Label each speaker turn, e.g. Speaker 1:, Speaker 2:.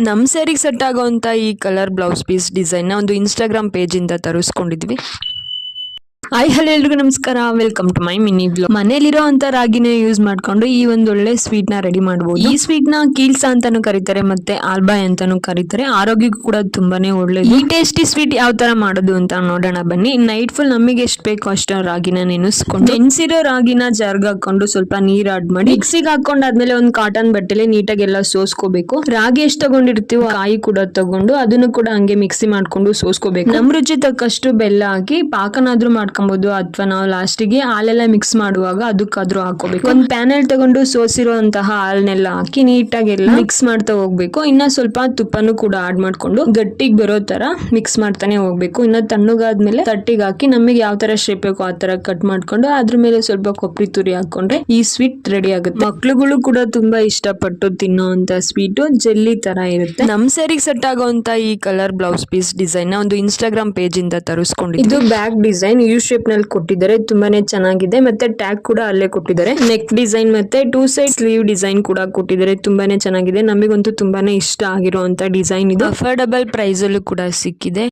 Speaker 1: ನಮ್ ಸ್ಯಾರಿಗೆ ಸೆಟ್ ಆಗೋಂತ ಈ colour blouse piece design ನ ಒಂದು ಇನ್ಸ್ಟಾಗ್ರಾಮ್ ಪೇಜ್ ಇಂದ ತರಿಸ್ಕೊಂಡಿದ್ವಿ. ಹಾಯ್ ಹಲೋ ಎಲ್ರಿಗೂ ನಮಸ್ಕಾರ, welcome to my mini blog. ಮನೇಲಿರೋ ಅಂತ ರಾಗಿನ ಯೂಸ್ ಮಾಡ್ಕೊಂಡು ಈ ಒಂದು ಒಳ್ಳೆ ಸ್ವೀಟ್ ನ ರೆಡಿ ಮಾಡಬಹುದು. ಈ ಸ್ವೀಟ್ ನ ಕೀಲ್ಸಾ ಅಂತಾನು ಕರೀತಾರೆ, ಮತ್ತೆ ಆಲ್ಬಾಯ್ ಅಂತಾನು ಕರೀತಾರೆ. ಆರೋಗ್ಯಕ್ಕೂ ಕೂಡ ತುಂಬಾನೇ ಒಳ್ಳೇದು. ಈ ಟೇಸ್ಟಿ ಸ್ವೀಟ್ ಯಾವ ತರ ಮಾಡೋದು ಅಂತ ನೋಡೋಣ ಬನ್ನಿ. ನೈಟ್ ಫುಲ್ ನಮಗೆ ಎಷ್ಟು ಬೇಕೋ ಅಷ್ಟು ರಾಗಿನ ನೆನೆಸ್ಕೊಂಡು, ನೆನ್ಸಿರೋ ರಾಗಿನ ಜಾರ್ಗ್ ಹಾಕೊಂಡು ಸ್ವಲ್ಪ ನೀರ್ ಆಡ್ ಮಾಡಿ ಮಿಕ್ಸಿಗೆ ಹಾಕೊಂಡಾದ್ಮೇಲೆ ಒಂದು ಕಾಟನ್ ಬಟ್ಟೆಲಿ ನೀಟಾಗಿ ಎಲ್ಲ ಸೋಸ್ಕೋಬೇಕು. ರಾಗಿ ಎಷ್ಟು ತಗೊಂಡಿರ್ತೀವೋ ಕಾಯಿ ಕೂಡ ತಗೊಂಡು ಅದನ್ನು ಕೂಡ ಹಂಗೆ ಮಿಕ್ಸಿ ಮಾಡ್ಕೊಂಡು ಸೋಸ್ಕೋಬೇಕು. ನಮ್ ರುಚಿ ತಕ್ಕಷ್ಟು ಬೆಲ್ಲ ಹಾಕಿ ಪಾಕನಾದ್ರೂ ಮಾಡ್ಕೊಬಹುದು, ಅಥವಾ ನಾವು ಲಾಸ್ಟಿಗೆ ಹಾಲೆಲ್ಲ ಮಿಕ್ಸ್ ಮಾಡುವಾಗ ಅದಕ್ಕಾದ್ರೂ ಹಾಕೋಬೇಕು. ಒಂದು ಪ್ಯಾನ್ ಅಲ್ಲಿ ತಗೊಂಡು ಸೋಸಿರುವಂತಹ ಹಾಲ್ನೆಲ್ಲ ಹಾಕಿ ನೀಟಾಗಿ ಎಲ್ಲ ಮಿಕ್ಸ್ ಮಾಡ್ತಾ ಹೋಗ್ಬೇಕು. ಇನ್ನ ಸ್ವಲ್ಪ ತುಪ್ಪನು ಕೂಡ ಆಡ್ ಮಾಡ್ಕೊಂಡು ಗಟ್ಟಿಗೆ ಬರೋ ತರ ಮಿಕ್ಸ್ ಮಾಡ್ತಾನೆ ಹೋಗ್ಬೇಕು. ಇನ್ನ ತಣ್ಣಗಾದ್ಮೇಲೆ ತಟ್ಟಿಗೆ ಹಾಕಿ ನಮಗೆ ಯಾವ ತರ ಶೇಪ್ ಬೇಕೋ ಆ ತರ ಕಟ್ ಮಾಡ್ಕೊಂಡು ಅದ್ರ ಮೇಲೆ ಸ್ವಲ್ಪ ಕೊಬ್ಬರಿ ತುರಿ ಹಾಕೊಂಡ್ರೆ ಈ ಸ್ವೀಟ್ ರೆಡಿ ಆಗುತ್ತೆ. ಮಕ್ಳುಗಳು ಕೂಡ ತುಂಬಾ ಇಷ್ಟಪಟ್ಟು ತಿನ್ನೋಂತ ಸ್ವೀಟ್, ಜೆಲ್ಲಿ ತರ ಇರುತ್ತೆ. ನಮ್ ಸ್ಯಾರಿಗೆ ಸೆಟ್ ಆಗೋಂತ ಈ ಕಲರ್ ಬ್ಲೌಸ್ ಪೀಸ್ ಡಿಸೈನ್ ನ ಒಂದು ಇನ್ಸ್ಟಾಗ್ರಾಮ್ ಪೇಜ್ ಇಂದ ತರಿಸ್ಕೊಂಡಿದ್ದು. ಇದು ಬ್ಯಾಕ್ ಡಿಸೈನ್ ಯು ಶೇಪ್ ನಲ್ಲಿ ಕೊಟ್ಟಿದ್ದಾರೆ, ತುಂಬಾನೇ ಚೆನ್ನಾಗಿದೆ. ಮತ್ತೆ ಟ್ಯಾಗ್ ಕೂಡ ಅಲ್ಲೇ ಕೊಟ್ಟಿದ್ದಾರೆ. ನೆಕ್ ಡಿಸೈನ್ ಮತ್ತೆ 2 ಸೈಡ್ ಸ್ಲೀವ್ ಡಿಸೈನ್ ಕೂಡ ಕೊಟ್ಟಿದ್ದಾರೆ, ತುಂಬಾನೇ ಚೆನ್ನಾಗಿದೆ. ನಮಗಂತೂ ತುಂಬಾನೇ ಇಷ್ಟ ಆಗಿರುವಂತ ಡಿಸೈನ್ ಇದು. ಅಫೋರ್ಡಬಲ್ ಪ್ರೈಸ್ ಅಲ್ಲೂ ಕೂಡ ಸಿಕ್ಕಿದೆ.